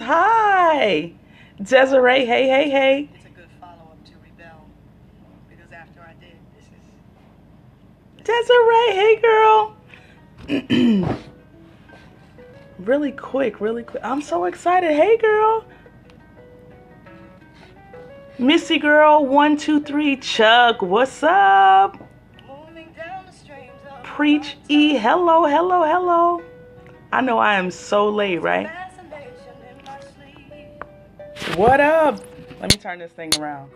Hi, Desiree. Hey, hey, hey. Desiree, hey, girl. Really quick, really quick. I'm so excited. Hey, girl. Missy girl, 123. Chuck, what's up? Preach E. Hello, hello, hello. I know I am so late, right? What up? Let me turn this thing around.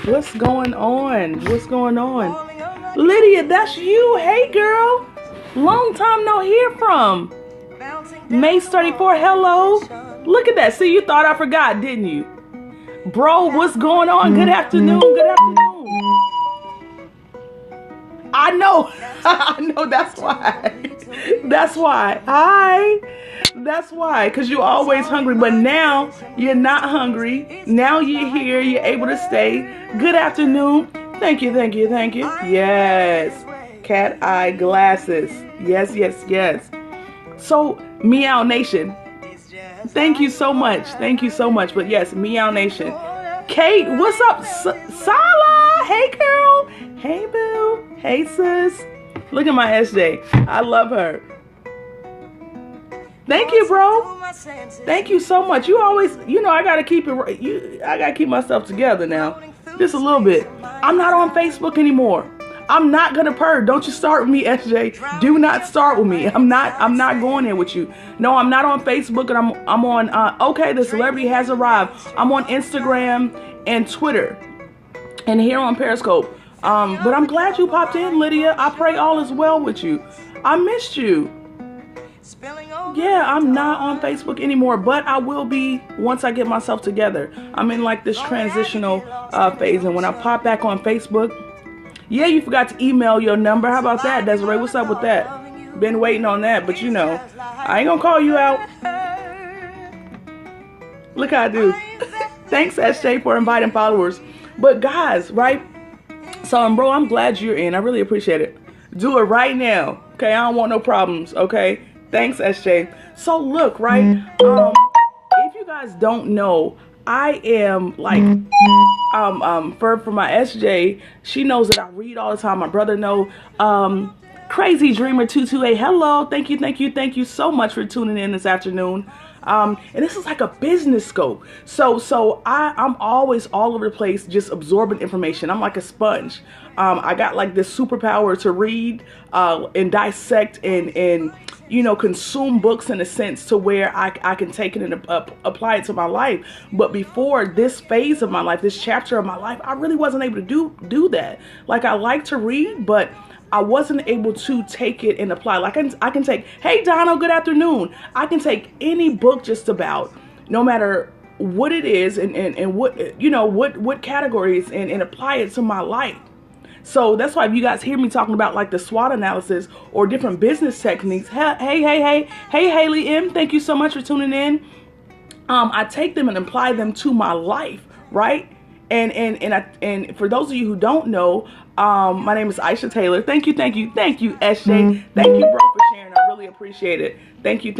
What's going on? What's going on? Lydia, that's you. Hey, girl. Long time no hear from. May 34, hello. Look at that. See, you thought I forgot, didn't you? Bro, what's going on? Good afternoon. Good afternoon. I know. I know. That's why. That's why. Hi. That's why. Because you're always hungry. But now you're not hungry. Now you're here. You're able to stay. Good afternoon. Thank you. Thank you. Thank you. Yes. Cat eye glasses. Yes, yes, yes. So, Meow Nation. Thank you so much. Thank you so much. But yes, Meow Nation. Kate, what's up? Sala. Hey, girl. Hey, boo. Hey, sis. Look at my SJ. I love her. Thank you, bro. Thank you so much. You always, I gotta keep it. I gotta keep myself together now, just a little bit. I'm not on Facebook anymore. I'm not gonna purr. Don't you start with me, SJ. Do not start with me. I'm not going there with you. No, I'm not on Facebook, and I'm on. Okay, the celebrity has arrived. I'm on Instagram and Twitter, and here on Periscope. But I'm glad you popped in, Lydia. I pray all is well with you. I missed you. Yeah, I'm not on Facebook anymore, but I will be once I get myself together. I'm in like this transitional phase, and when I pop back on Facebook, yeah, you forgot to email your number. How about that, Desiree? What's up with that? Been waiting on that, but I ain't gonna call you out. Look how I do. Thanks, SJ, for inviting followers. But guys, right? So, bro, I'm glad you're in. I really appreciate it. Do it right now. Okay, I don't want no problems. Okay, thanks, SJ. So look, right? If you guys don't know, I am like for my SJ. She knows that I read all the time. My brother know. Crazy Dreamer 228. Hello, thank you so much for tuning in this afternoon. And this is like a business scope. So I'm always all over the place, just absorbing information. I'm like a sponge. I got like this superpower to read and dissect and consume books in a sense to where I can take it and apply it to my life. But before this phase of my life, this chapter of my life, I really wasn't able to do that. Like, I like to read, but I wasn't able to take it and apply. Like, I can take, hey, Donald, good afternoon. I can take any book just about, no matter what it is and what categories and apply it to my life. So that's why if you guys hear me talking about like the SWOT analysis or different business techniques, hey, Haley M, thank you so much for tuning in. I take them and apply them to my life, right? And for those of you who don't know, my name is Isha Taylor. Thank you, SJ. Thank you, bro, for sharing. I really appreciate it. Thank you.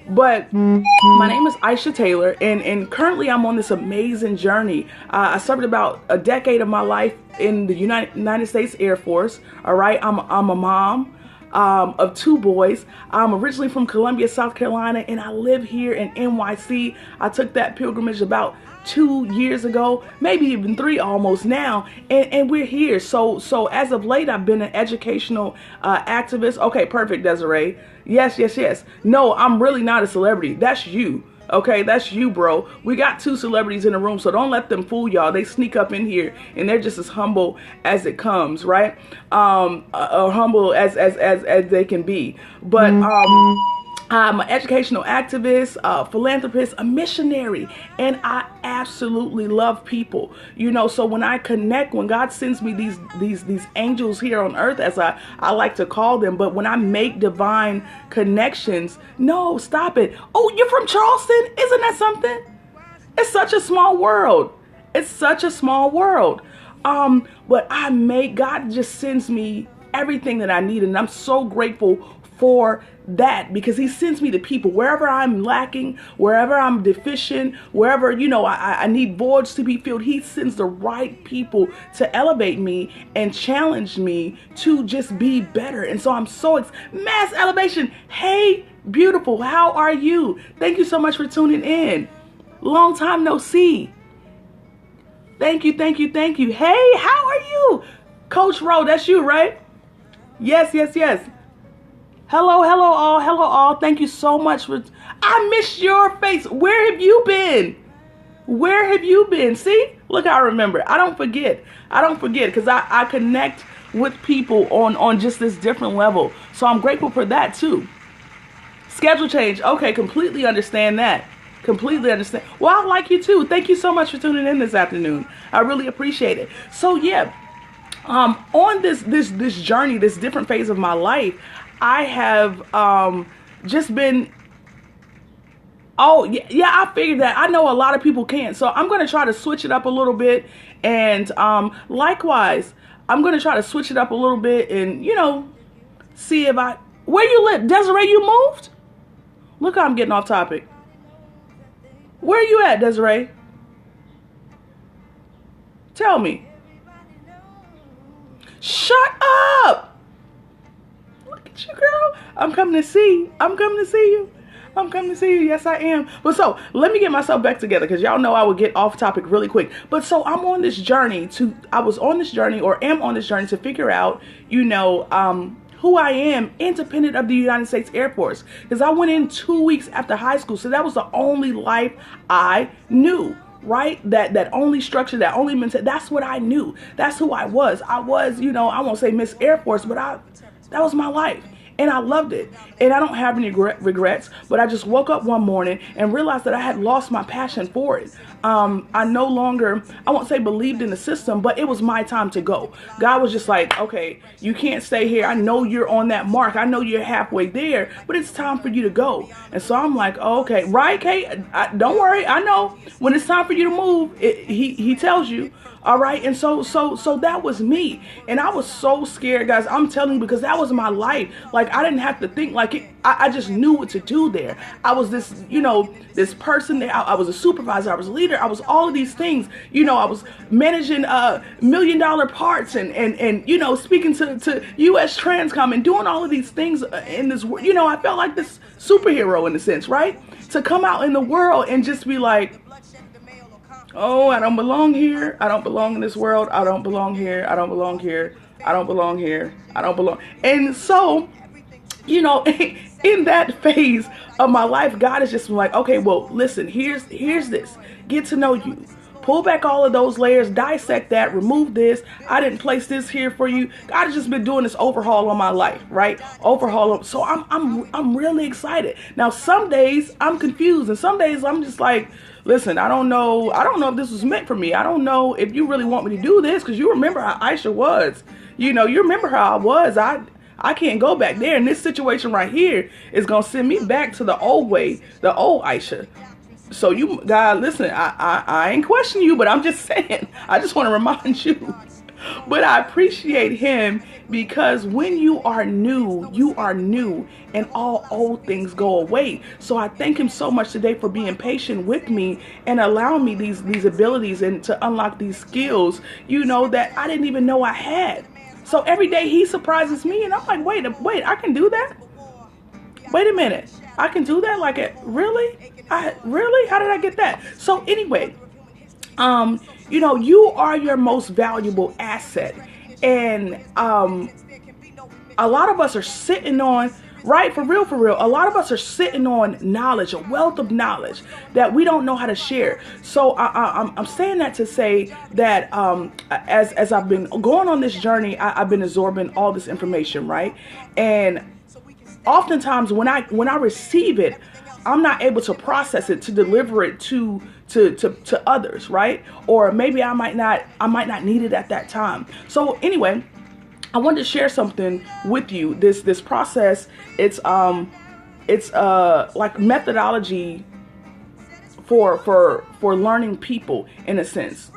But my name is Isha Taylor, and currently I'm on this amazing journey. I served about a decade of my life in the United States Air Force. All right, I'm a mom of two boys. I'm originally from Columbia, South Carolina, and I live here in NYC. I took that pilgrimage about 2 years ago, maybe even 3 almost now, and we're here. So as of late, I've been an educational activist. Okay, perfect, Desiree. Yes. No, I'm really not a celebrity. That's you. Okay, that's you, bro. We got 2 celebrities in the room, so don't let them fool y'all. They sneak up in here, and they're just as humble as it comes, right? Humble as they can be. But I'm an educational activist, a philanthropist, a missionary, and I absolutely love people. So when I connect, when God sends me these angels here on earth, as I like to call them, but when I make divine connections, no, stop it. Oh, you're from Charleston? Isn't that something? It's such a small world. But God just sends me everything that I need. And I'm so grateful for that, because he sends me the people wherever I'm lacking, wherever I'm deficient, wherever, I need voids to be filled. He sends the right people to elevate me and challenge me to just be better. And so I'm so mass elevation. Hey, beautiful. How are you? Thank you so much for tuning in. Long time no see. Thank you. Hey, how are you? Coach Rowe, that's you, right? Yes. Hello all. Thank you so much for, I miss your face. Where have you been? See, look, I remember. I don't forget because I connect with people on just this different level. So I'm grateful for that too. Schedule change. Okay, completely understand that. Well, I like you too. Thank you so much for tuning in this afternoon. I really appreciate it. So yeah, on this journey, this different phase of my life, I have just been, I figured that. I know a lot of people can't. So I'm going to try to switch it up a little bit. And likewise, I'm going to try to switch it up a little bit and, see if where you live? Desiree, you moved? Look how I'm getting off topic. Where are you at, Desiree? Tell me. Shut up. Look at you, girl. I'm coming to see you. Yes, I am. But so let me get myself back together, because y'all know I would get off topic really quick. But so I'm on this journey to figure out, who I am independent of the United States Air Force. Because I went in 2 weeks after high school. So that was the only life I knew. Right? That only structure, that only mentality, that's what I knew. That's who I was. I was, I won't say Miss Air Force, but that was my life. And I loved it. And I don't have any regrets, but I just woke up one morning and realized that I had lost my passion for it. I no longer, I won't say believed in the system, but it was my time to go. God was just like, okay, you can't stay here. I know you're on that mark. I know you're halfway there, but it's time for you to go. And so I'm like, oh, okay, right, Kate? Don't worry. I know when it's time for you to move, he tells you. All right. And so that was me. And I was so scared, guys. I'm telling you, because that was my life. Like, I didn't have to think like it. I just knew what to do there. I was this, this person there. I was a supervisor. I was a leader. I was all of these things. I was managing $1 million parts and speaking to U.S. Transcom and doing all of these things in this world. I felt like this superhero in a sense, right? To come out in the world and just be like, oh, I don't belong here. I don't belong in this world. I don't belong here. I don't belong here. I don't belong here. I don't belong. And so, in that phase of my life, God is just like, okay, well, listen, here's this. Get to know you. Pull back all of those layers, dissect that, remove this. I didn't place this here for you. God has just been doing this overhaul on my life, right? So I'm really excited. Now, some days I'm confused, and some days I'm just like, listen, I don't know if this was meant for me. I don't know if you really want me to do this, because you remember how Isha was. You remember how I was. I can't go back there. And this situation right here is going to send me back to the old way, the old Isha. So you, God, listen, I ain't questioning you, but I'm just saying, I just want to remind you. But I appreciate him, because when you are new, and all old things go away. So I thank him so much today for being patient with me and allowing me these abilities and to unlock these skills, that I didn't even know I had. So every day he surprises me, and I'm like, wait, I can do that? Wait a minute. I can do that? Like, really? Really? How did I get that? So anyway, you are your most valuable asset. And a lot of us are sitting on, right? For real. A lot of us are sitting on knowledge, a wealth of knowledge that we don't know how to share. So I'm saying that to say that as I've been going on this journey, I've been absorbing all this information, right? And oftentimes when I receive it, I'm not able to process it, to deliver it to others, right? Or maybe I might not need it at that time. So anyway, I wanted to share something with you. This process, it's like methodology for learning people, in a sense.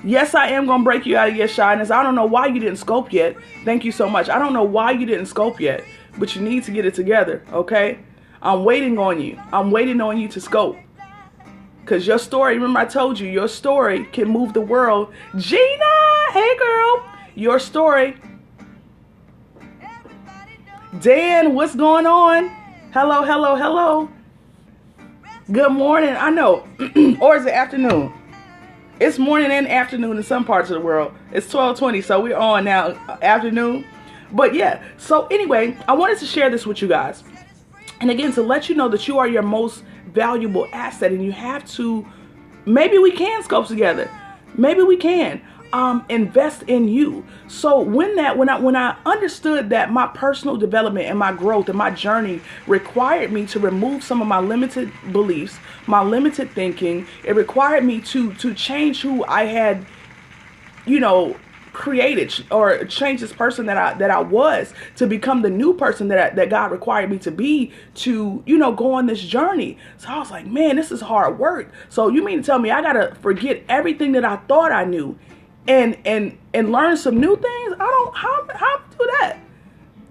Yes, I am going to break you out of your shyness. I don't know why you didn't scope yet. Thank you so much. I don't know why you didn't scope yet, but you need to get it together, okay? I'm waiting on you. I'm waiting on you to scope. Because your story, remember I told you, your story can move the world. Gina, hey girl, your story. Dan, what's going on? Hello, hello, hello. Good morning. I know. Or is it afternoon? It's morning and afternoon in some parts of the world. It's 12:20, so we're on now, afternoon. But yeah, so anyway, I wanted to share this with you guys. And again, to let you know that you are your most valuable asset, and you have to, maybe we can scope together. Maybe we can invest in you. So when I understood that my personal development and my growth and my journey required me to remove some of my limited beliefs, my limited thinking, it required me to change who I had, created, or change this person that I was, to become the new person that God required me to be, to go on this journey. So I was like, man, this is hard work. So you mean to tell me I gotta forget everything that I thought I knew and learn some new things? How am I do that?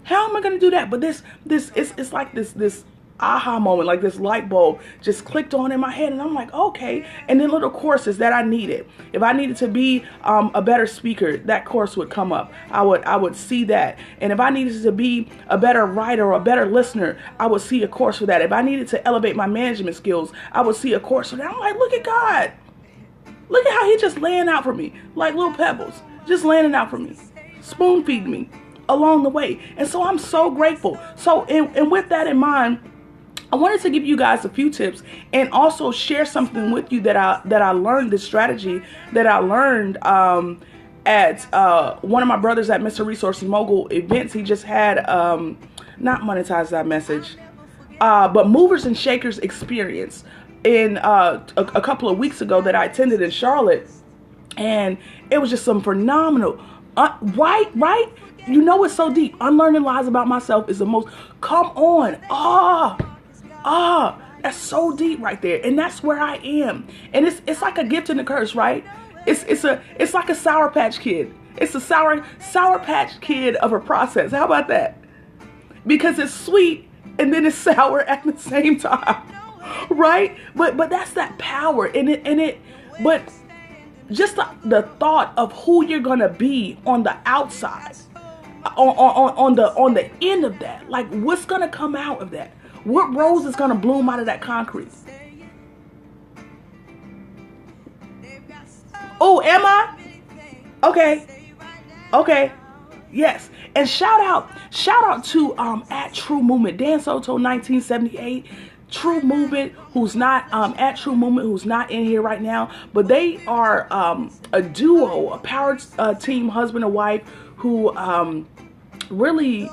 How am I gonna do that? But it's like this aha moment, like this light bulb just clicked on in my head, and I'm like, okay. And then little courses that I needed. If I needed to be a better speaker, that course would come up. I would see that. And if I needed to be a better writer or a better listener, I would see a course for that. If I needed to elevate my management skills, I would see a course for that. I'm like, look at God. Look at how he just laying out for me, like little pebbles, just laying out for me, spoon feeding me along the way. And so I'm so grateful. So, and with that in mind, I wanted to give you guys a few tips and also share something with you that I learned, this strategy that I learned at one of my brothers at Mr. Resources Mogul events. He just had, not monetize that message, but movers and shakers experience in a couple of weeks ago that I attended in Charlotte. And it was just some phenomenal, right? It's so deep. Unlearning lies about myself is the most, come on. That's so deep right there. And that's where I am. And it's like a gift and a curse, right? It's like a Sour Patch Kid. It's a sour Patch Kid of a process. How about that? Because it's sweet and then it's sour at the same time. Right? But that's that power. But just the thought of who you're gonna be on the outside, on the end of that, like what's gonna come out of that? What rose is going to bloom out of that concrete? Oh, am I? Okay. Yes. And shout out to at True Movement, Dan Soto 1978. True Movement, who's not at True Movement, who's not in here right now, but they are a duo, a power team, husband and wife, who really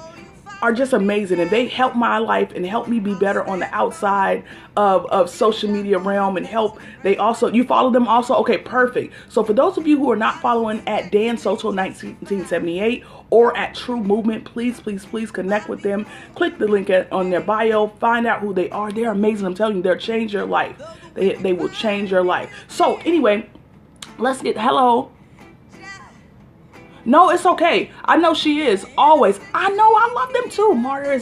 are just amazing, and they help my life and help me be better on the outside of social media realm, and you follow them also? Okay, perfect. So for those of you who are not following at Dan Soto 1978 or at True Movement, please connect with them. Click the link on their bio, find out who they are. They're amazing. I'm telling you, they'll change your life. They will change your life. So anyway, let's get, hello. No, it's okay. I know she is, always. I know I love them too. I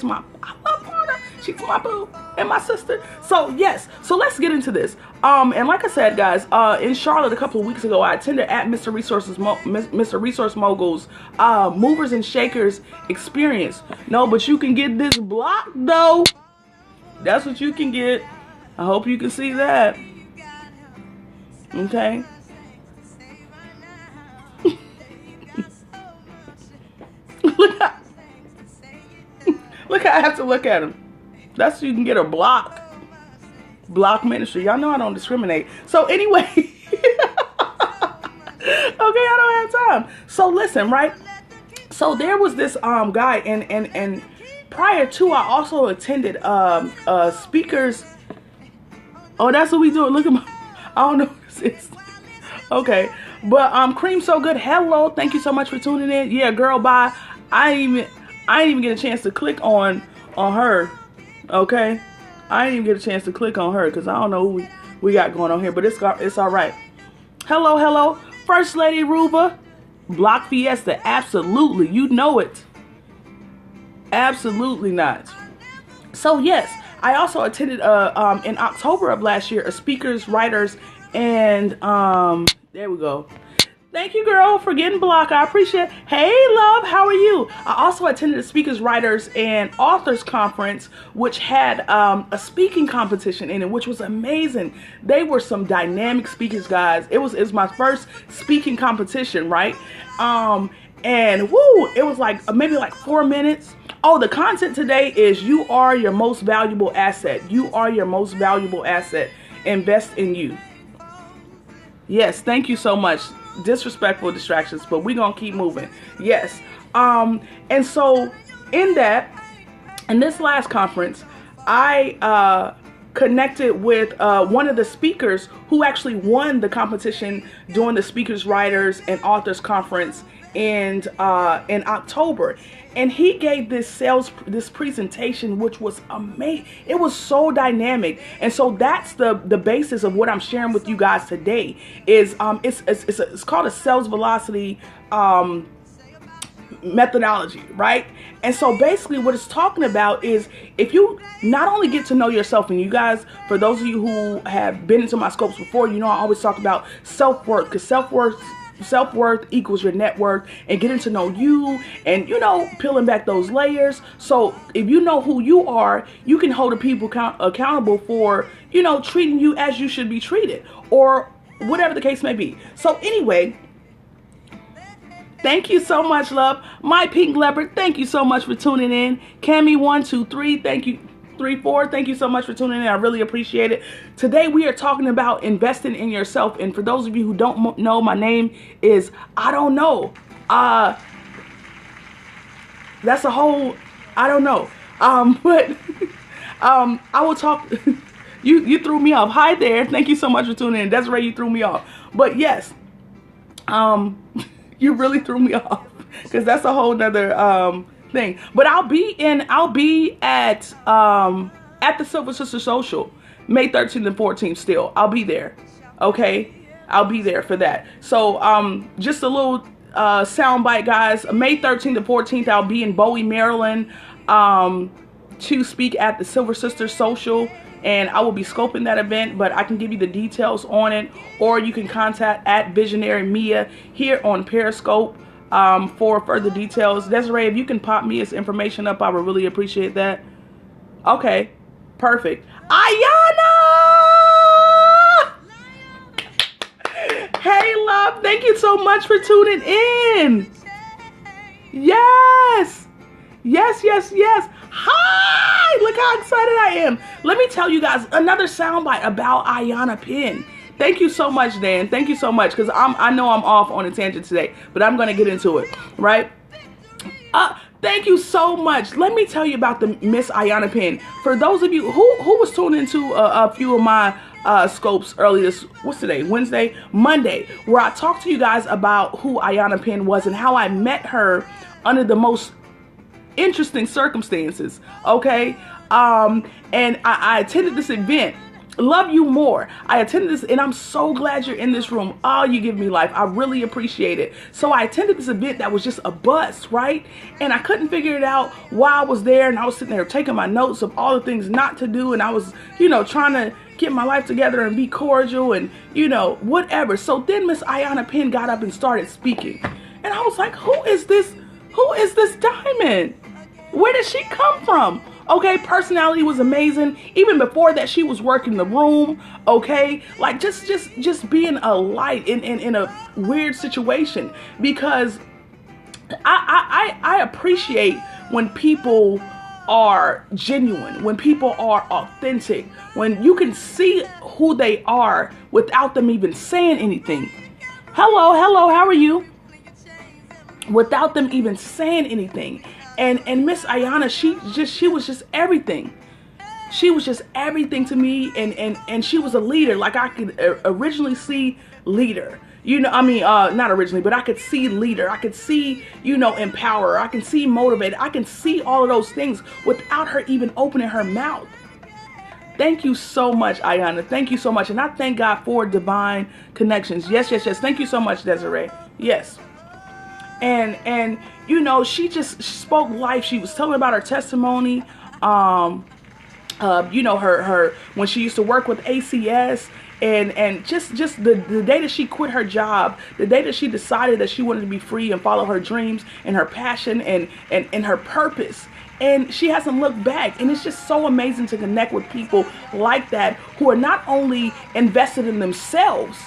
love Marta. She's my boo and my sister. So yes, so let's get into this. And like I said, guys, in Charlotte a couple of weeks ago, I attended at Mr. Resource Mogul's Movers and Shakers experience. No, but you can get this block though. That's what you can get. I hope you can see that. Okay. Look how I have to look at him. That's so you can get a block ministry. Y'all know I don't discriminate. So anyway, okay, I don't have time. So listen, right? So there was this guy, and prior to, I also attended speakers. Oh, that's what we do. Look at my, I don't know what this is. Okay, but Cream So Good. Hello, thank you so much for tuning in. Yeah, girl, bye. I didn't even get a chance to click on her. Okay, I didn't even get a chance to click on her because I don't know who we got going on here, but it's all right. Hello. First Lady Ruba, Block Fiesta, absolutely. You know it. Absolutely not. So yes, I also attended in October of last year a speakers, writers, and there we go. Thank you, girl, for getting blocked. I appreciate it. Hey, love, how are you? I also attended a speakers, writers, and authors conference, which had a speaking competition in it, which was amazing. They were some dynamic speakers, guys. It was my first speaking competition, right? And woo, it was like maybe like 4 minutes. Oh, the content today is you are your most valuable asset. You are your most valuable asset. Invest in you. Yes, thank you so much. Disrespectful distractions, but we're gonna keep moving. Yes. And so in this last conference, I connected with one of the speakers who actually won the competition during the speakers, writers, and authors conference in October. And he gave this presentation, which was amazing. It was so dynamic. And so that's the basis of what I'm sharing with you guys today is it's called a sales velocity methodology, right? And so basically what it's talking about is if you not only get to know yourself, and you guys, for those of you who have been into my scopes before, you know I always talk about self-worth, because self-worth equals your net worth, and getting to know you and, you know, peeling back those layers. So if you know who you are, you can hold the people accountable for, you know, treating you as you should be treated, or whatever the case may be. So anyway, thank you so much, love. My pink leopard, thank you so much for tuning in. Cammy123, thank you. 3-4, thank you so much for tuning in. I really appreciate it. Today we are talking about investing in yourself, and for those of you who don't know, my name is I don't know. That's a whole I don't know. But I will talk. You threw me off. Hi there. Thank you so much for tuning in. Desiree, you threw me off. But yes, you really threw me off, because that's a whole nother thing. But I'll be at the Silver Sister Social May 13th and 14th still. I'll be there. Okay? I'll be there for that. So just a little soundbite, guys. May 13th and 14th, I'll be in Bowie, Maryland to speak at the Silver Sister Social, and I will be scoping that event, but I can give you the details on it, or you can contact at Visionary Mia here on Periscope for further details. Desiree, if you can pop me this information up, I would really appreciate that. Okay, perfect. Ayana! Hey, love, thank you so much for tuning in. Yes, yes, yes, yes. Hi, look how excited I am. Let me tell you guys another soundbite about Ayana Penn. Thank you so much, Dan. Thank you so much, because I know I'm off on a tangent today, but I'm going to get into it, right? Thank you so much. Let me tell you about the Miss Ayana Penn. For those of you who was tuned into a few of my scopes early what's today? Wednesday? Monday, where I talked to you guys about who Ayana Penn was and how I met her under the most interesting circumstances, okay? And I attended this event, Love You More. I attended this, and I'm so glad you're in this room. Oh, you give me life. I really appreciate it. So I attended this event that was just a bust, right? And I couldn't figure it out while I was there, and I was sitting there taking my notes of all the things not to do, and I was, you know, trying to get my life together and be cordial and, you know, whatever. So then Miss Ayana Penn got up and started speaking, and I was like, who is this diamond? Where did she come from? Okay, personality was amazing. Even before that, she was working the room. Okay, like just being a light in a weird situation, because I appreciate when people are genuine, when people are authentic, when you can see who they are without them even saying anything. Hello, how are you? Without them even saying anything. And Miss Ayana, she was just everything. She was just everything to me, and she was a leader. Like, I could originally see leader. You know, I mean, not originally, but I could see leader. I could see, you know, empower. I can see motivated. I can see all of those things without her even opening her mouth. Thank you so much, Ayana. Thank you so much. And I thank God for divine connections. Yes, yes, yes. Thank you so much, Desiree. Yes. And you know, she just spoke life. She was telling about her testimony. You know, her when she used to work with ACS, and just the day that she quit her job, the day that she decided that she wanted to be free and follow her dreams and her passion and her purpose. And she hasn't looked back. And it's just so amazing to connect with people like that, who are not only invested in themselves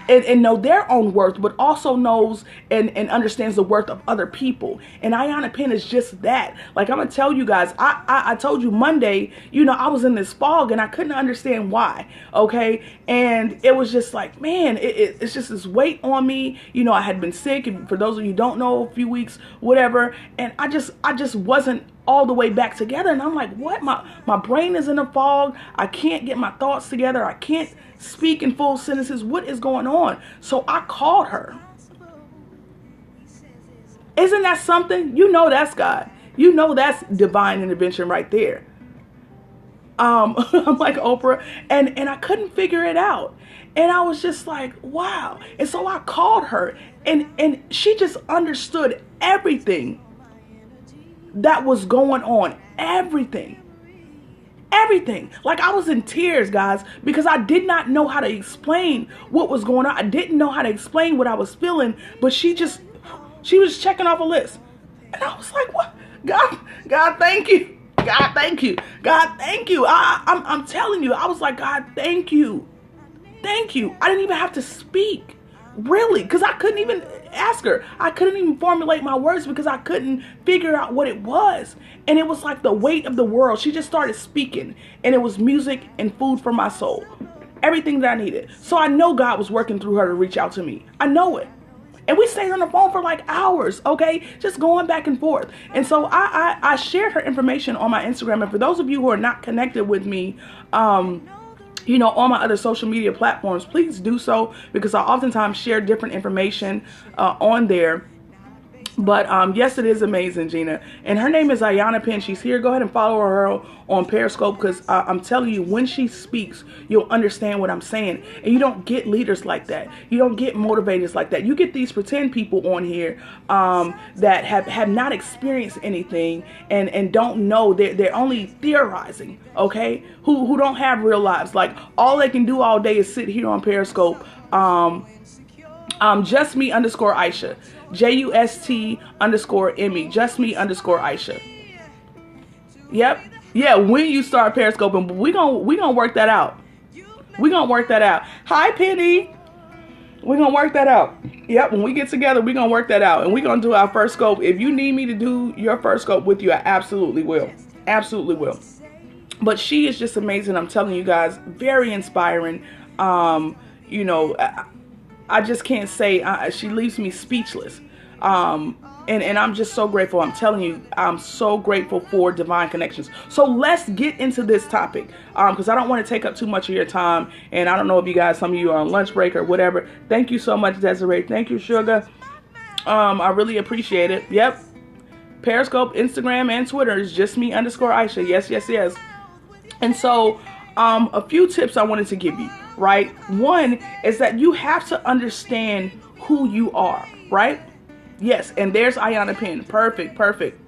and know their own worth, but also knows and understands the worth of other people. And Ayana Penn is just that. Like, I'm gonna tell you guys, I told you Monday, you know, I was in this fog and I couldn't understand why. Okay. And it was just like, man, it's just this weight on me. You know, I had been sick, and for those of you who don't know, a few weeks, whatever. And I just wasn't all the way back together. And I'm like, what? My brain is in a fog. I can't get my thoughts together. I can't speak in full sentences. What is going on? So I called her. Isn't that something? You know, that's God. You know, that's divine intervention right there. I'm like Oprah, and I couldn't figure it out. And I was just like, wow. And so I called her, and she just understood everything that was going on. Everything. Like, I was in tears, guys, because I did not know how to explain what was going on. I didn't know how to explain what I was feeling, but she was checking off a list. And I was like, what? God, thank you. God, thank you. God, thank you. I'm telling you, I was like, God, thank you. Thank you. I didn't even have to speak, really, because I couldn't even ask her. I couldn't even formulate my words because I couldn't figure out what it was. And it was like the weight of the world. She just started speaking, and it was music and food for my soul. Everything that I needed. So I know God was working through her to reach out to me. I know it. And we stayed on the phone for like hours, okay? Just going back and forth. And so I shared her information on my Instagram. And for those of you who are not connected with me, you know, on my other social media platforms, please do so, because I oftentimes share different information on there. But yes, it is amazing, Gina. And her name is Ayana Penn. She's here. Go ahead and follow her on Periscope, because I'm telling you, when she speaks, you'll understand what I'm saying. And you don't get leaders like that. You don't get motivators like that. You get these pretend people on here that have not experienced anything and don't know. They're only theorizing, okay? Who don't have real lives. Like, all they can do all day is sit here on Periscope. Just me _ Isha. JUST_ME. Just me _ Isha. Yep. Yeah, when you start Periscoping, we gonna work that out. We're gonna work that out. Hi, Penny. We're gonna work that out. Yep, when we get together, we're gonna work that out. And we're gonna do our first scope. If you need me to do your first scope with you, I absolutely will. Absolutely will. But she is just amazing. I'm telling you guys, very inspiring. You know, I just can't say, she leaves me speechless. And I'm just so grateful. I'm telling you, I'm so grateful for divine connections. So let's get into this topic, because I don't want to take up too much of your time. And I don't know if you guys, some of you are on lunch break or whatever. Thank you so much, Desiree. Thank you, Sugar. I really appreciate it. Yep. Periscope, Instagram, and Twitter is just me _ Isha. Yes, yes, yes. And so a few tips I wanted to give you, right? One is that you have to understand who you are, right? Yes, and there's Ayana Penn. Perfect, perfect.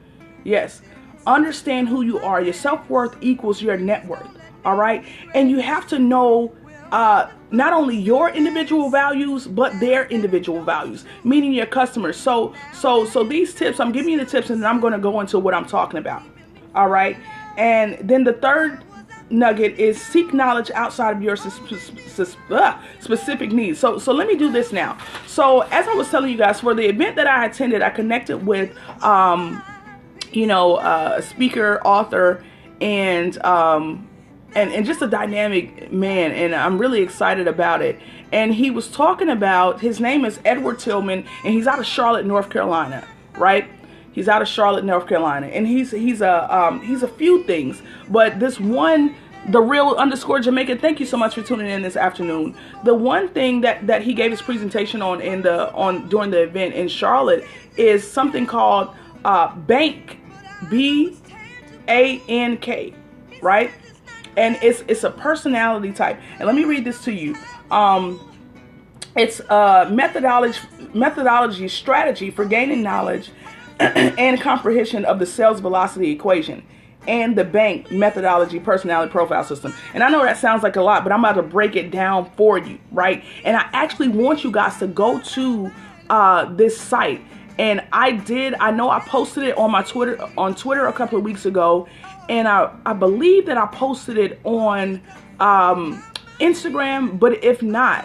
Yes. Understand who you are. Your self-worth equals your net worth, all right? And you have to know not only your individual values, but their individual values, meaning your customers. So these tips, I'm giving you the tips, and then I'm going to go into what I'm talking about, all right? And then the third nugget is seek knowledge outside of your specific needs. So let me do this now. So as I was telling you guys, for the event that I attended, I connected with you know, a speaker, author, and just a dynamic man, and I'm really excited about it. And he was talking about, his name is Edward Tillman, and he's out of Charlotte, North Carolina, right? He's out of Charlotte, North Carolina, and he's a few things, but this one, the real _ Jamaican. Thank you so much for tuning in this afternoon. The one thing that he gave his presentation on during the event in Charlotte is something called BANK, BANK, right? and it's a personality type. And let me read this to you. It's a methodology strategy for gaining knowledge and comprehension of the sales velocity equation and the bank methodology personality profile system. And I know that sounds like a lot, but I'm about to break it down for you, right? And I actually want you guys to go to this site. And I know I posted it on my Twitter a couple of weeks ago, and I believe that I posted it on Instagram, but if not,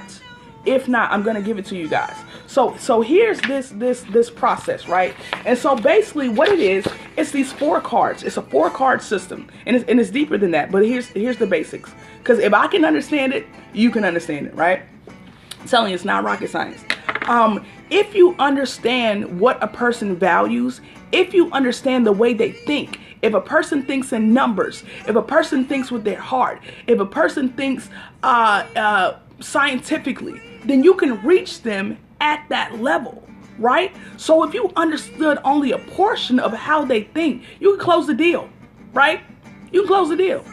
I'm gonna give it to you guys. So here's this process, right? And so basically what it is, it's these 4 cards. It's a 4-card system, and it's deeper than that. But here's the basics, because if I can understand it, you can understand it, right? I'm telling you, it's not rocket science. If you understand what a person values, if you understand the way they think, if a person thinks in numbers, if a person thinks with their heart, if a person thinks scientifically, then you can reach them at that level, right? So if you understood only a portion of how they think, you can close the deal, right? You can close the deal,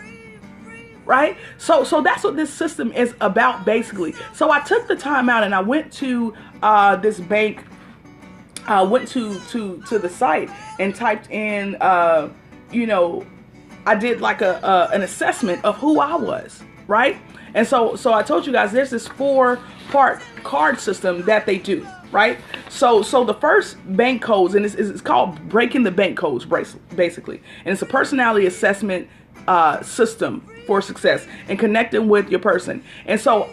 right? So that's what this system is about, basically. So I took the time out and I went to this bank. I went to the site and typed in, I did like an assessment of who I was, right? And so I told you guys there's this 4-part card system that they do, right? So the first bank codes, and it's called breaking the bank codes, basically. And it's a personality assessment system for success and connecting with your person. And so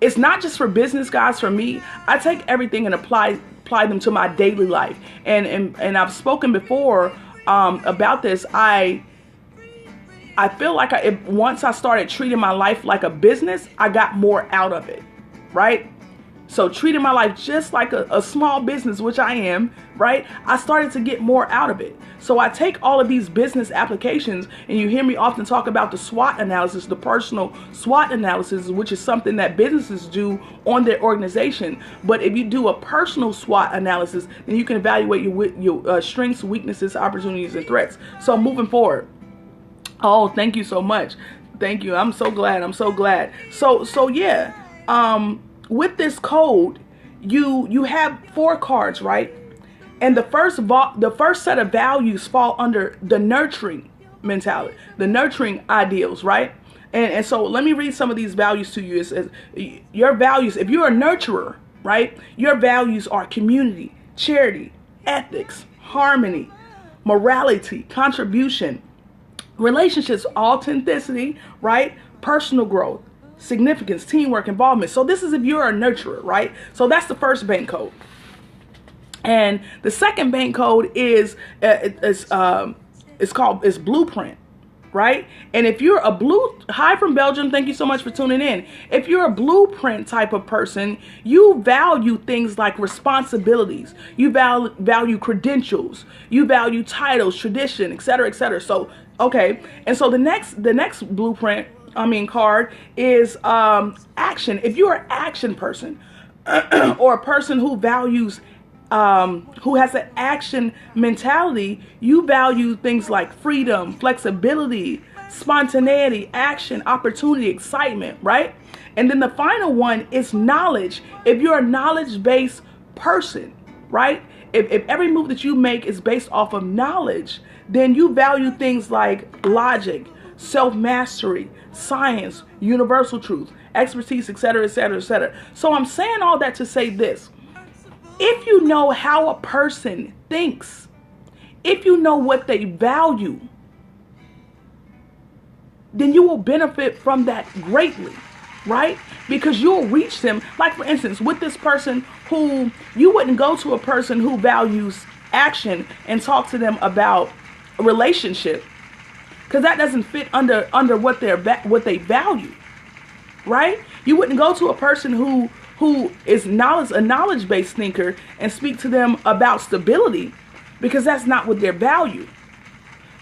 it's not just for business, guys. For me, I take everything and apply them to my daily life. And I've spoken before about this. I feel like once I started treating my life like a business, I got more out of it, right? So treating my life just like a small business, which I am, right? I started to get more out of it. So I take all of these business applications, and you hear me often talk about the SWOT analysis, the personal SWOT analysis, which is something that businesses do on their organization. But if you do a personal SWOT analysis, then you can evaluate your strengths, weaknesses, opportunities, and threats. So moving forward. Oh, thank you so much. Thank you. I'm so glad. So yeah. With this code, you have 4 cards, right? And the first set of values fall under the nurturing mentality, the nurturing ideals, right? And so let me read some of these values to you. It says your values, if you're a nurturer, right? Your values are community, charity, ethics, harmony, morality, contribution, relationships, authenticity, right? Personal growth, significance, teamwork, involvement. So this is if you're a nurturer, right? So that's the first bank code. And the second bank code is blueprint, right? And if you're hi from Belgium, thank you so much for tuning in. If you're a blueprint type of person, you value things like responsibilities, you value credentials, you value titles, tradition, etc., etc. So okay, and so the next blueprint, card is action. If you're an action person or a person who values who has an action mentality, you value things like freedom, flexibility, spontaneity, action, opportunity, excitement, right? And then the final one is knowledge. If you're a knowledge-based person, right? If every move that you make is based off of knowledge, then you value things like logic, self-mastery, science, universal truth, expertise, etc., etc., etc. So I'm saying all that to say this. If you know how a person thinks, if you know what they value, then you will benefit from that greatly, right? Because you'll reach them. Like, for instance, with this person who you wouldn't go to a person who values action and talk to them about a relationship, because that doesn't fit under what they value, right? You wouldn't go to a person who is a knowledge-based thinker and speak to them about stability, because that's not what they value.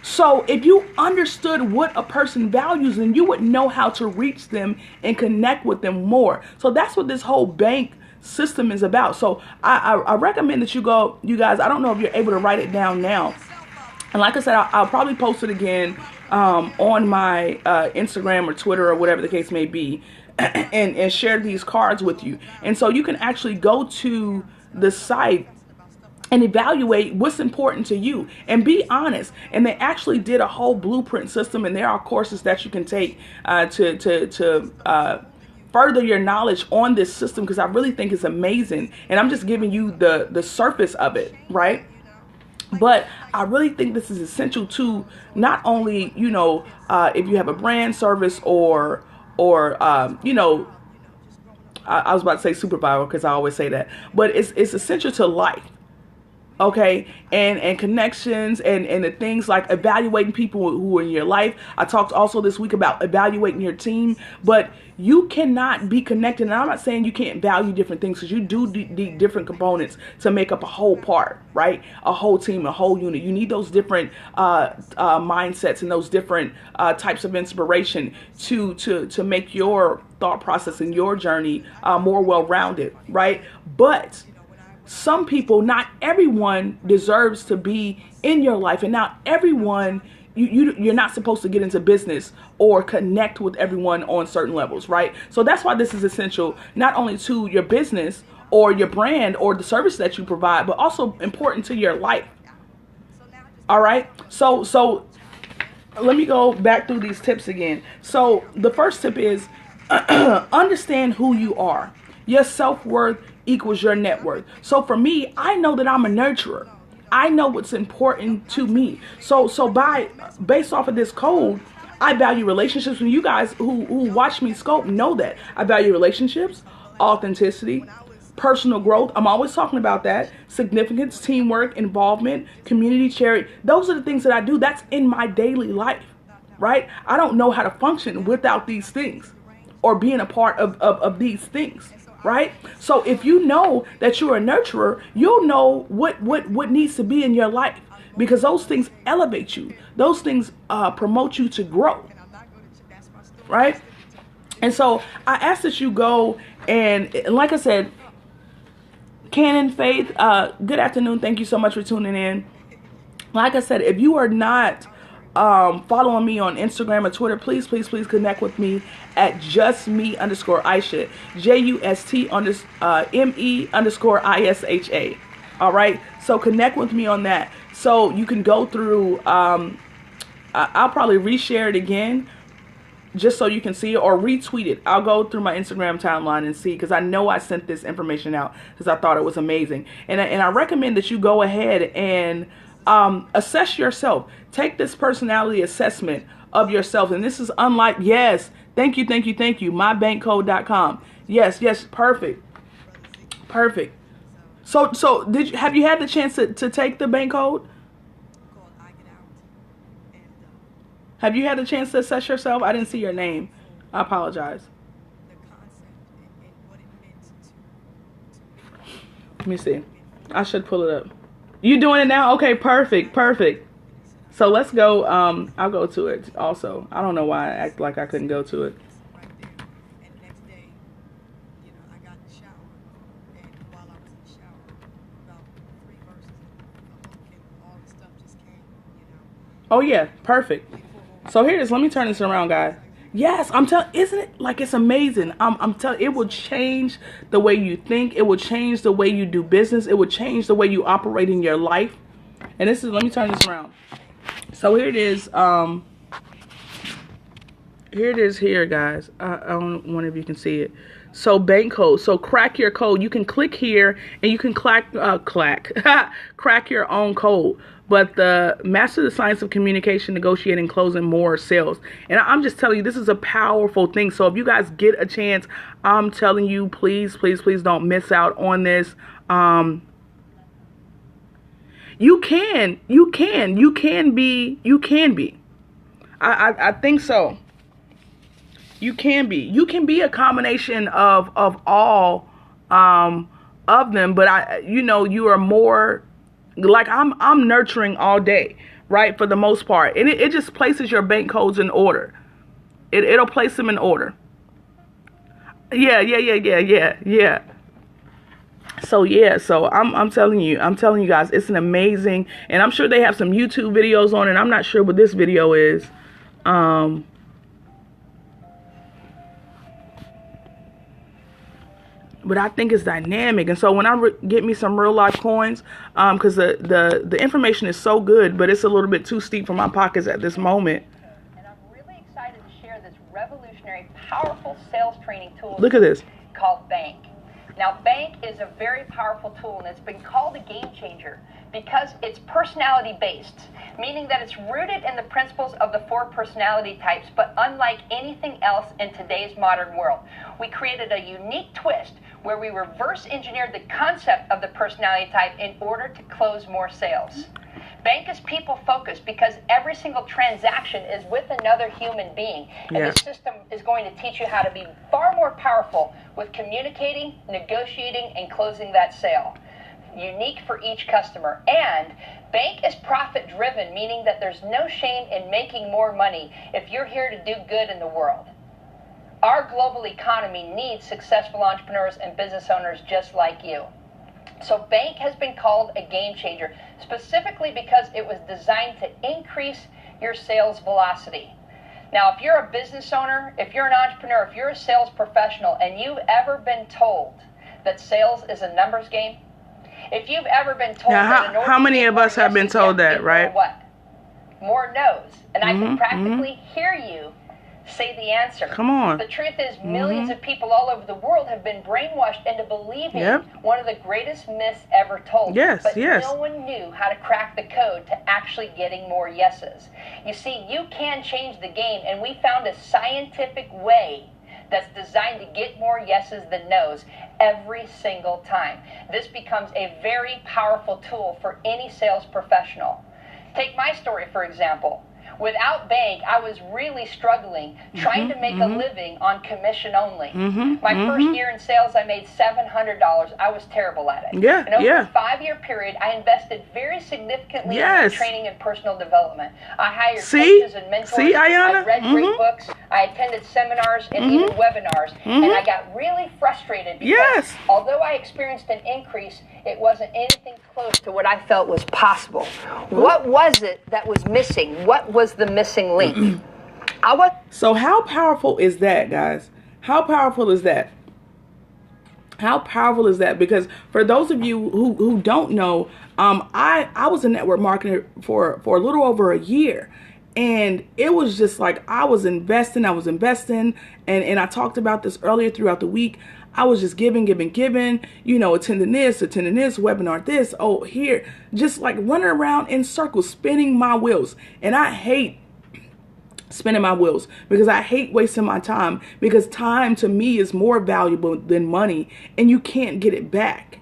So if you understood what a person values, then you would know how to reach them and connect with them more. So that's what this whole bank system is about. So I recommend that you guys, I don't know if you're able to write it down now. And like I said, I'll probably post it again on my Instagram or Twitter or whatever the case may be, and share these cards with you. And so you can actually go to the site and evaluate what's important to you and be honest. And they actually did a whole blueprint system, and there are courses that you can take to further your knowledge on this system, because I really think it's amazing. And I'm just giving you the surface of it, right? But I really think this is essential to not only, if you have a brand, service, or I was about to say superpower because I always say that, but it's essential to life. Okay, and connections and the things like evaluating people who are in your life. I talked also this week about evaluating your team, but you cannot be connected. And I'm not saying you can't value different things, because you do need different components to make up a whole part, right? A whole team, a whole unit. You need those different mindsets and those different types of inspiration to make your thought process and your journey more well-rounded, right? But some people, not everyone deserves to be in your life, and not everyone, you're not supposed to get into business or connect with everyone on certain levels, right? So that's why this is essential, not only to your business or your brand or the service that you provide, but also important to your life. All right. So let me go back through these tips again. So the first tip is understand who you are. Your self-worth equals your net worth. So for me, I know that I'm a nurturer. I know what's important to me. So based off of this code, I value relationships. And you guys who watch me scope know that I value relationships, authenticity, personal growth. I'm always talking about that. Significance, teamwork, involvement, community, charity. Those are the things that I do. That's in my daily life, right? I don't know how to function without these things or being a part of these things. Right? So if you know that you're a nurturer, you'll know what needs to be in your life, because those things elevate you. Those things promote you to grow. Right? And so I ask that you go and like I said, Canon Faith, good afternoon. Thank you so much for tuning in. Like I said, if you are not following me on Instagram or Twitter, please connect with me at justme_Isha, JUSTME_ISHA. All right. So connect with me on that. So you can go through, I'll probably reshare it again just so you can see it, or retweet it. I'll go through my Instagram timeline and see, because I know I sent this information out because I thought it was amazing. And I recommend that you go ahead and assess yourself. Take this personality assessment of yourself. And this is unlike, yes, thank you, mybankcode.com. Yes, perfect. So have you had the chance to take the bank code? Have you had a chance to assess yourself? I didn't see your name. I apologize. Let me see. I should pull it up. You doing it now? Okay, perfect. So let's go. I'll go to it also. I don't know why I act like I couldn't go to it. Oh yeah, perfect. So here it is. Let me turn this around, guys. Yes, I'm telling. Isn't it like it's amazing? I'm telling. It will change the way you think. It will change the way you do business. It will change the way you operate in your life. And this is. Let me turn this around. So here it is. Here it is. Here, guys. I don't know if you can see it. So bank code. So crack your code. You can click here and you can crack your own code. But the master the science of communication, negotiating, closing more sales. And I'm just telling you, this is a powerful thing. So if you guys get a chance, I'm telling you, please don't miss out on this. You can be. I think so. You can be. You can be a combination of all of them, but you are more like I'm nurturing all day, right? For the most part. And it just places your bank codes in order. It'll place them in order. Yeah. So I'm telling you guys, it's an amazing, and I'm sure they have some YouTube videos on it. I'm not sure what this video is. But I think it's dynamic. And so when I get me some real life coins, because the information is so good, but it's a little bit too steep for my pockets at this moment. And I'm really excited to share this revolutionary, powerful sales training tool. Look at this. Called Bank. Now, Bank is a very powerful tool, and it's been called a game changer because it's personality based, meaning that it's rooted in the principles of the 4 personality types, but unlike anything else in today's modern world. We created a unique twist where we reverse engineered the concept of the personality type in order to close more sales. Bank is people focused because every single transaction is with another human being. And this system is going to teach you how to be far more powerful with communicating, negotiating, and closing that sale. Unique for each customer. And Bank is profit driven, meaning that there's no shame in making more money if you're here to do good in the world. Our global economy needs successful entrepreneurs and business owners just like you. So Bank has been called a game changer, specifically because it was designed to increase your sales velocity. Now, if you're a business owner, if you're an entrepreneur, if you're a sales professional, and you've ever been told that sales is a numbers game, if you've ever been told that in order how many of us have been told that, right? What? More no's. And I can practically hear you say the answer. Come on. The truth is, millions of people all over the world have been brainwashed into believing one of the greatest myths ever told. But no one knew how to crack the code to actually getting more yeses. You see, you can change the game, and we found a scientific way that's designed to get more yeses than nos every single time. This becomes a very powerful tool for any sales professional. Take my story, for example. Without Bank, I was really struggling, trying to make a living on commission only. My first year in sales, I made $700. I was terrible at it. And over a 5-year period, I invested very significantly in training and personal development. I hired coaches and mentors. I read great books. I attended seminars and even webinars. And I got really frustrated because although I experienced an increase, it wasn't anything close to what I felt was possible. What was it that was missing? What was the missing link? So how powerful is that, guys? How powerful is that? How powerful is that? Because for those of you who don't know, I was a network marketer for a little over a year. And it was just like I was investing. And I talked about this earlier throughout the week. I was just giving, you know, attending this, webinar this, here, just like running around in circles, spinning my wheels. And I hate spinning my wheels because I hate wasting my time, because time to me is more valuable than money, and you can't get it back,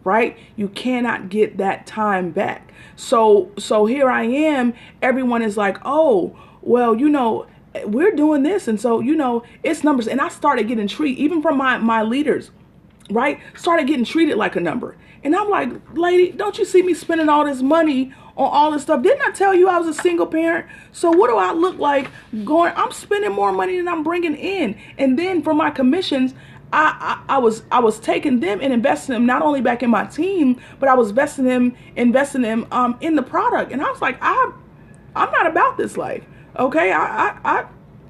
right? You cannot get that time back. So here I am. Everyone is like, oh, well, you know, we're doing this. And so, you know, it's numbers. And I started getting treated, even from my leaders, right? Started getting treated like a number. And I'm like, lady, don't you see me spending all this money on all this stuff? Didn't I tell you I was a single parent? So what do I look like going? I'm spending more money than I'm bringing in. And then for my commissions, I was taking them and investing them not only back in my team, but I was investing them in the product. And I was like, I'm not about this life. Okay, I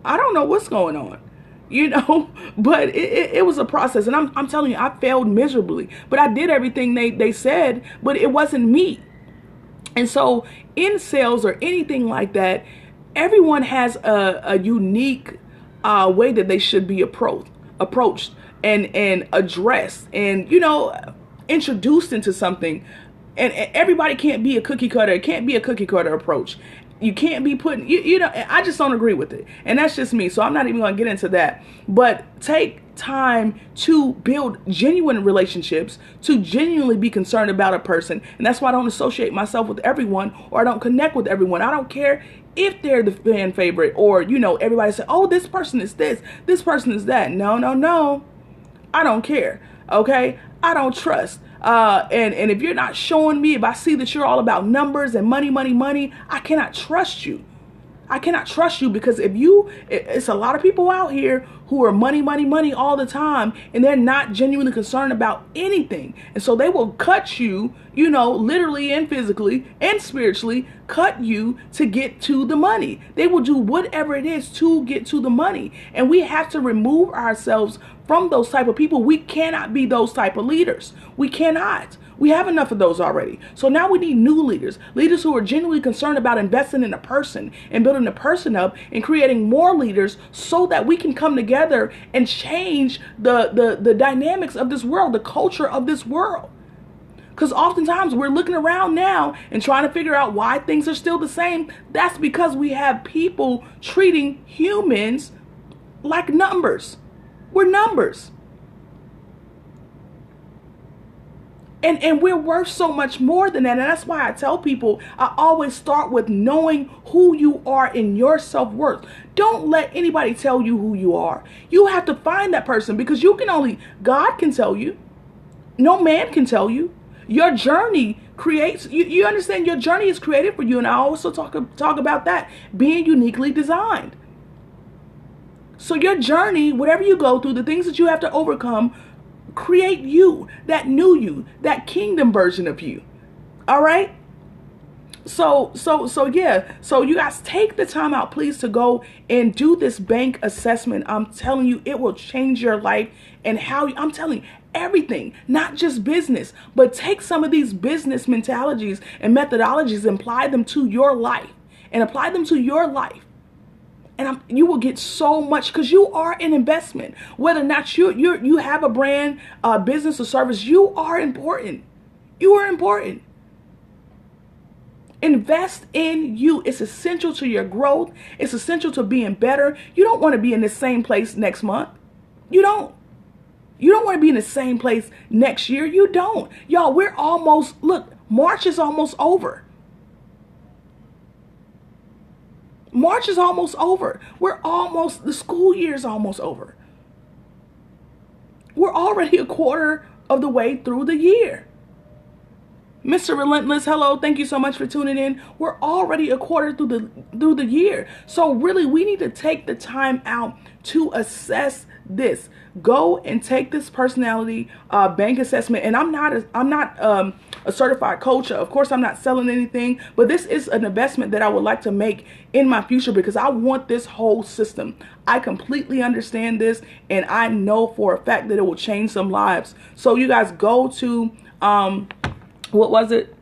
don't know what's going on, you know, but it was a process. And I'm telling you, I failed miserably, but I did everything they said, but it wasn't me. And so in sales or anything like that, everyone has a unique way that they should be approached and addressed and, you know, introduced into something. And everybody can't be a cookie cutter. It can't be a cookie cutter approach. You can't be putting, you know, I just don't agree with it. And that's just me. So I'm not even going to get into that. But take time to build genuine relationships, to genuinely be concerned about a person. And that's why I don't associate myself with everyone, or I don't connect with everyone. I don't care if they're the fan favorite, or, you know, everybody say, oh, this person is this person is that. No. I don't care. Okay. I don't trust. And if you're not showing me, if I see that you're all about numbers and money, I cannot trust you. I cannot trust you, because it's a lot of people out here who are money all the time, and they're not genuinely concerned about anything. And so they will cut you, you know, literally and physically and spiritually. cut you to get to the money. They will do whatever it is to get to the money. And we have to remove ourselves from those type of people. We cannot be those type of leaders. We cannot. We have enough of those already. So now we need new leaders, leaders who are genuinely concerned about investing in a person and building a person up and creating more leaders so that we can come together and change the dynamics of this world, the culture of this world. Because oftentimes we're looking around now and trying to figure out why things are still the same. That's because we have people treating humans like numbers. We're numbers. And we're worth so much more than that. And that's why I tell people, I always start with knowing who you are in your self-worth. Don't let anybody tell you who you are. You have to find that person, because God can tell you. No man can tell you. Your journey creates, you understand, your journey is created for you. And I also talk about that being uniquely designed. So your journey, whatever you go through, the things that you have to overcome, create you, that new you, that kingdom version of you. All right. So yeah. So you guys take the time out, please, to go and do this bank assessment. I'm telling you, it will change your life and I'm telling you, everything, not just business, but take some of these business mentalities and methodologies and apply them to your life and you will get so much, because you are an investment. Whether or not you have a brand, business or service, you are important. You are important. Invest in you. It's essential to your growth. It's essential to being better. You don't want to be in the same place next month. You don't. You don't want to be in the same place next year. You don't. Y'all, March is almost over. March is almost over. The school year is almost over. We're already a quarter of the way through the year. Mr. Relentless, hello. Thank you so much for tuning in. We're already a quarter through the year. So really, we need to take the time out to assess this. Go and take this personality bank assessment. And I'm not a certified coach. Of course, I'm not selling anything, but this is an investment that I would like to make in my future, because I want this whole system. I completely understand this, and I know for a fact that it will change some lives. So you guys go to what was it?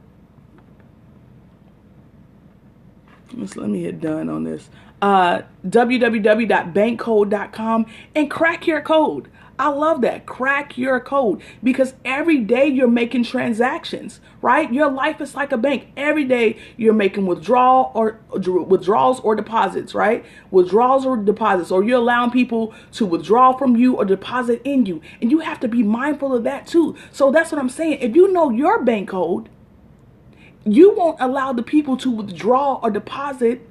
Let me hit done on this. www.bankcode.com and crack your code. I love that. Crack your code, because every day you're making transactions, right? Your life is like a bank. Every day you're making withdrawals or deposits, right? Withdrawals or deposits, or you're allowing people to withdraw from you or deposit in you. And you have to be mindful of that too. So that's what I'm saying. If you know your bank code, you won't allow the people to withdraw or deposit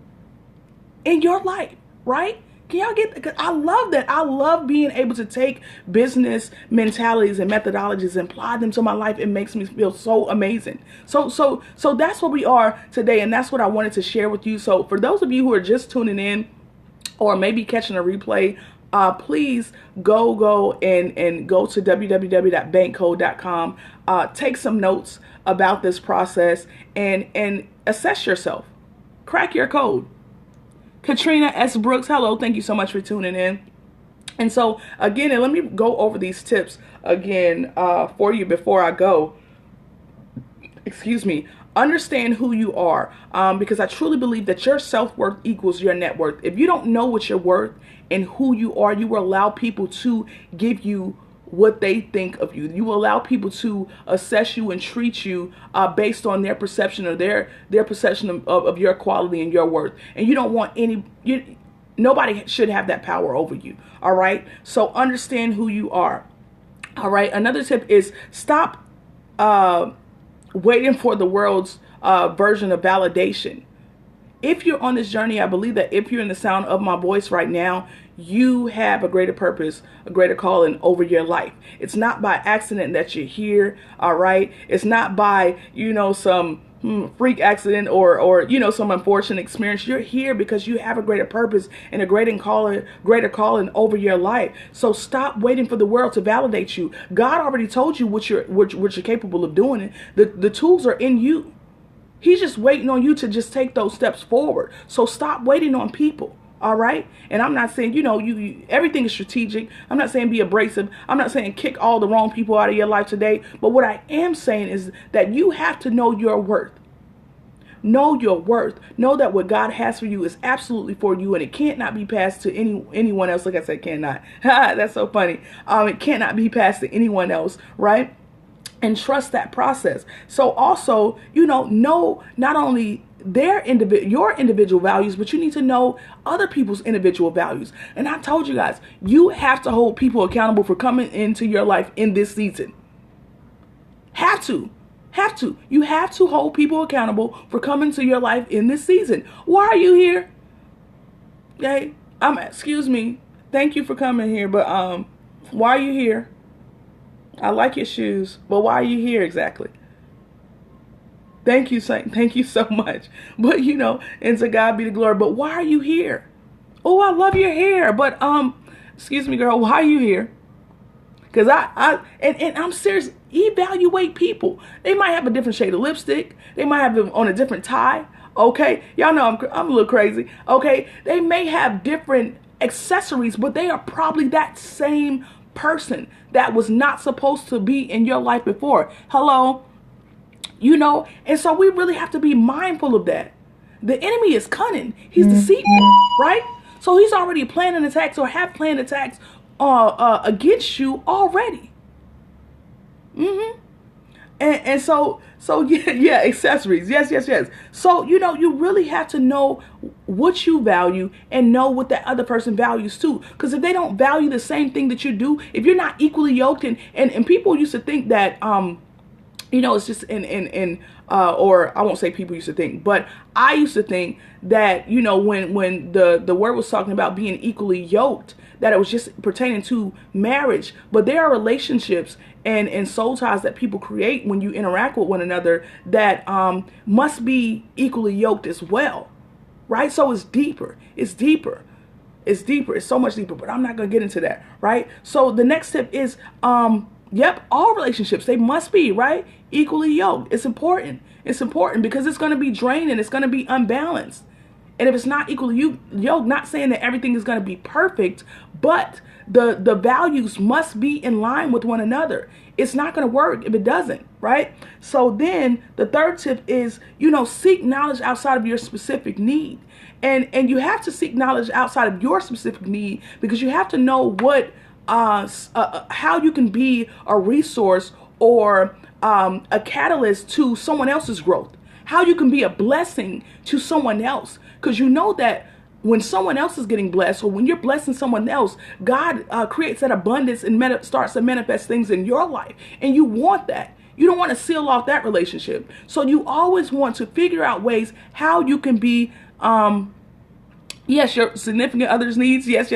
in your life, right? Can y'all get, I love that. I love being able to take business mentalities and methodologies and apply them to my life. It makes me feel so amazing. So that's what we are today. And that's what I wanted to share with you. So for those of you who are just tuning in or maybe catching a replay, please go and go to www.bankcode.com. Take some notes about this process and assess yourself. Crack your code. Katrina S. Brooks, hello. Thank you so much for tuning in. And so, again, and let me go over these tips again for you before I go. Excuse me. Understand who you are, because I truly believe that your self-worth equals your net worth. If you don't know what you're worth and who you are, you will allow people to give you what they think of you. You will allow people to assess you and treat you based on their perception or their perception of your quality and your worth. And you don't want nobody should have that power over you. All right. So understand who you are. All right. Another tip is stop waiting for the world's version of validation. If you're on this journey, I believe that if you're in the sound of my voice right now, you have a greater purpose, a greater calling over your life. It's not by accident that you're here. All right. It's not by, some freak accident or some unfortunate experience. You're here because you have a greater purpose and a greater calling over your life. So stop waiting for the world to validate you. God already told you what you're capable of doing. The tools are in you. He's just waiting on you to just take those steps forward. So stop waiting on people. All right. And I'm not saying, you everything is strategic. I'm not saying be abrasive. I'm not saying kick all the wrong people out of your life today. But what I am saying is that you have to know your worth. Know your worth. Know that what God has for you is absolutely for you, and it can't not be passed to anyone else. Like I said, cannot. That's so funny. It cannot be passed to anyone else, right? And trust that process. So also, know not only your individual values, but you need to know other people's individual values. And I told you guys, you have to hold people accountable for coming into your life in this season. Have to. You have to hold people accountable for coming to your life in this season. Why are you here? Okay. Excuse me. Thank you for coming here, but why are you here? I like your shoes, but why are you here exactly? Thank you so much. But and to God be the glory. But why are you here? Oh, I love your hair. But excuse me, girl, why are you here? Because and I'm serious. Evaluate people. They might have a different shade of lipstick. They might have on a different tie. Okay, y'all know I'm a little crazy. Okay, they may have different accessories, but they are probably that same person that was not supposed to be in your life before. Hello. And so we really have to be mindful of that. The enemy is cunning. He's deceitful, right? So he's already planning attacks or have planned attacks against you already. And so yeah, accessories. Yes. So, you really have to know what you value and know what that other person values too. Because if they don't value the same thing that you do, if you're not equally yoked, and people used to think that, it's just or I won't say people used to think, but I used to think that, when the word was talking about being equally yoked, that it was just pertaining to marriage. But there are relationships and soul ties that people create when you interact with one another that must be equally yoked as well, right? So it's deeper. It's so much deeper, but I'm not going to get into that, right? So the next tip is, all relationships, they must be, right, equally yoked. It's important because it's going to be draining. It's going to be unbalanced. And if it's not equally yoked, not saying that everything is going to be perfect, but the values must be in line with one another. It's not going to work if it doesn't, right? So then the third tip is, seek knowledge outside of your specific need. And you have to seek knowledge outside of your specific need because you have to know what how you can be a resource or a catalyst to someone else's growth. How you can be a blessing to someone else. Because you know that when someone else is getting blessed, or when you're blessing someone else, God creates that abundance and starts to manifest things in your life. And you want that. You don't want to seal off that relationship. So you always want to figure out ways how you can be, yes, your significant other's needs. Yes.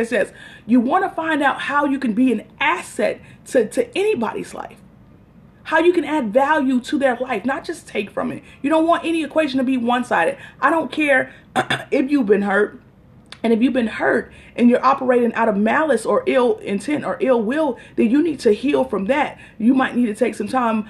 You want to find out how you can be an asset to anybody's life. How you can add value to their life, not just take from it. You don't want any equation to be one-sided. I don't care if you've been hurt. And if you've been hurt and you're operating out of malice or ill intent or ill will, then you need to heal from that. You might need to take some time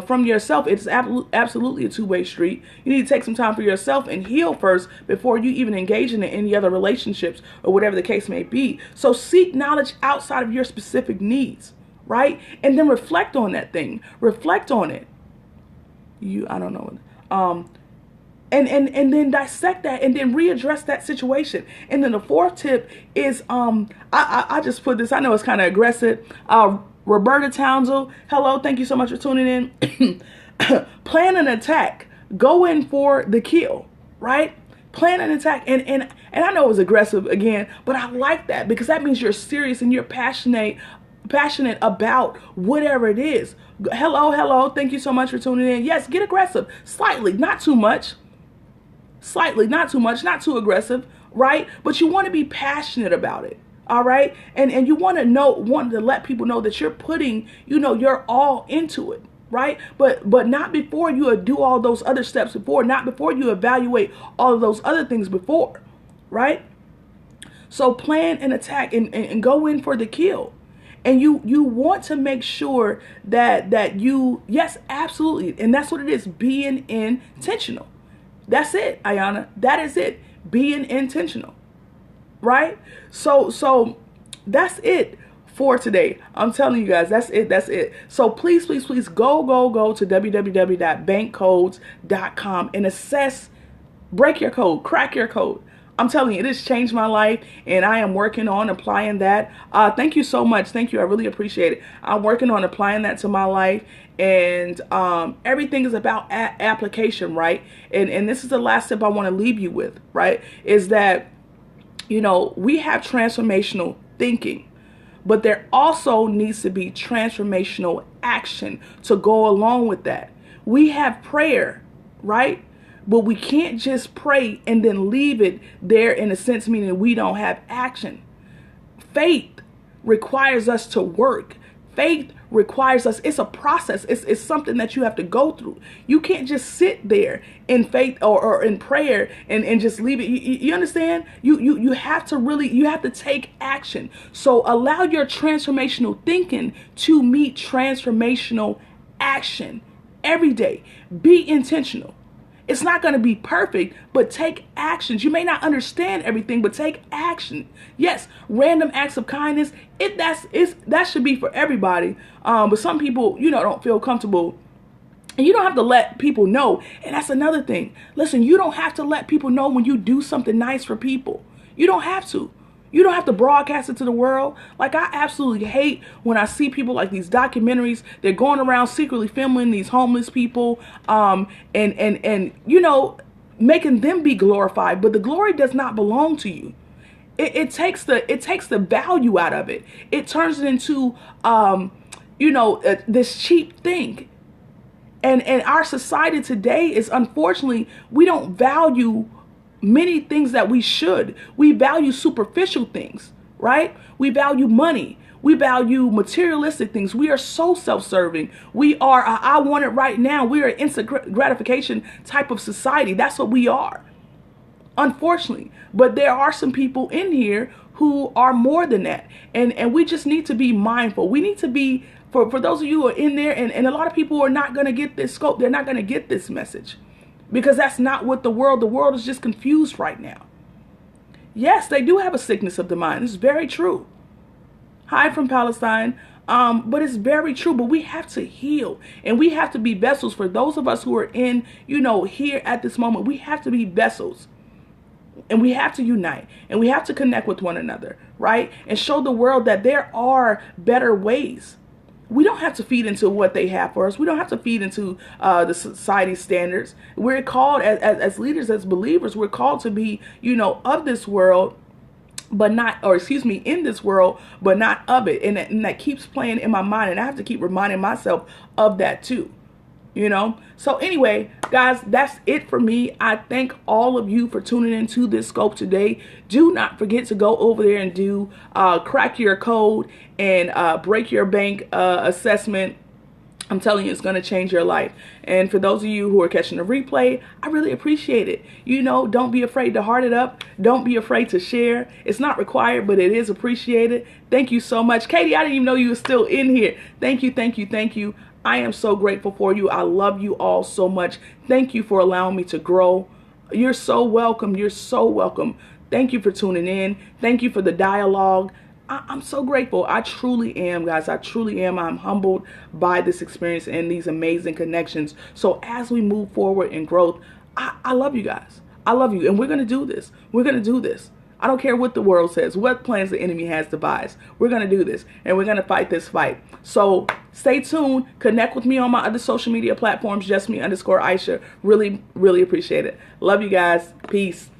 from yourself. It's absolutely a two-way street. You need to take some time for yourself and heal first before you even engage in any other relationships or whatever the case may be. So seek knowledge outside of your specific needs, right? And then reflect on that thing. Reflect on it. I don't know. And then dissect that and then readdress that situation. And then the fourth tip is, I just put this, I know it's kind of aggressive. Roberta Townsend, hello, thank you so much for tuning in. Plan an attack. Go in for the kill, right? Plan an attack. And I know it was aggressive again, but I like that because that means you're serious and you're passionate about whatever it is. Hello. Thank you so much for tuning in. Yes, get aggressive. Slightly, not too much. Slightly, not too much, not too aggressive, right? But you want to be passionate about it, all right? And you want to let people know that you're putting, you're all into it, right? But not before you do all those other steps before, not before you evaluate all of those other things before, right? So plan an attack and go in for the kill. And you want to make sure that you, yes, absolutely. And that's what it is, being intentional. That's it, Ayana. That is it. Being intentional. Right? So that's it for today. I'm telling you guys, that's it. So please go to www.bankcodes.com and assess, break your code, crack your code. I'm telling you, it has changed my life, and I am working on applying that. Thank you so much. Thank you. I really appreciate it. I'm working on applying that to my life, and everything is about application, right? And this is the last step I want to leave you with, right? Is that, we have transformational thinking, but there also needs to be transformational action to go along with that. We have prayer, right? But we can't just pray and then leave it there, in a sense, meaning we don't have action. Faith requires us to work. Faith requires us, it's a process. It's something that you have to go through. You can't just sit there in faith or in prayer and just leave it. You understand? You have to really, you have to take action. So allow your transformational thinking to meet transformational action every day. Be intentional. It's not going to be perfect, but take actions. You may not understand everything, but take action. Yes, random acts of kindness. That should be for everybody. But some people, don't feel comfortable. And you don't have to let people know. And that's another thing. Listen, you don't have to let people know when you do something nice for people. You don't have to. You don't have to broadcast it to the world. Like, I absolutely hate when I see people like these documentaries. They're going around secretly filming these homeless people, and making them be glorified. But the glory does not belong to you. It takes the value out of it. It turns it into this cheap thing. And our society today is, unfortunately, we don't value many things that we should. We value superficial things, right? We value money. We value materialistic things. We are so self-serving. We are, I want it right now. We are an instant gratification type of society. That's what we are, unfortunately. But there are some people in here who are more than that. And we just need to be mindful. We need to be, for those of you who are in there, and a lot of people are not going to get this scope. They're not going to get this message. Because that's not what the world is just confused right now. Yes, they do have a sickness of the mind. It's very true. Hi from Palestine. But it's very true. But we have to heal. And we have to be vessels. For those of us who are in, here at this moment, we have to be vessels. And we have to unite. And we have to connect with one another, right? And show the world that there are better ways. We don't have to feed into what they have for us. We don't have to feed into the society's standards. We're called as leaders, as believers, we're called to be, of this world, but not, in this world, but not of it. And that keeps playing in my mind. And I have to keep reminding myself of that too. So anyway, guys, that's it for me. I thank all of you for tuning into this scope today. Do not forget to go over there and do crack your code and break your bank assessment. I'm telling you, it's going to change your life. And for those of you who are catching the replay, I really appreciate it. Don't be afraid to heart it up. Don't be afraid to share. It's not required, but it is appreciated. Thank you so much. Katie, I didn't even know you were still in here. Thank you. I am so grateful for you. I love you all so much. Thank you for allowing me to grow. You're so welcome. Thank you for tuning in. Thank you for the dialogue. I'm so grateful. I truly am, guys. I truly am. I'm humbled by this experience and these amazing connections. So as we move forward in growth, I love you guys. I love you. And we're going to do this. I don't care what the world says, what plans the enemy has devised. We're going to do this, and we're going to fight this fight. So stay tuned. Connect with me on my other social media platforms, justme_Isha. Really, really appreciate it. Love you guys. Peace.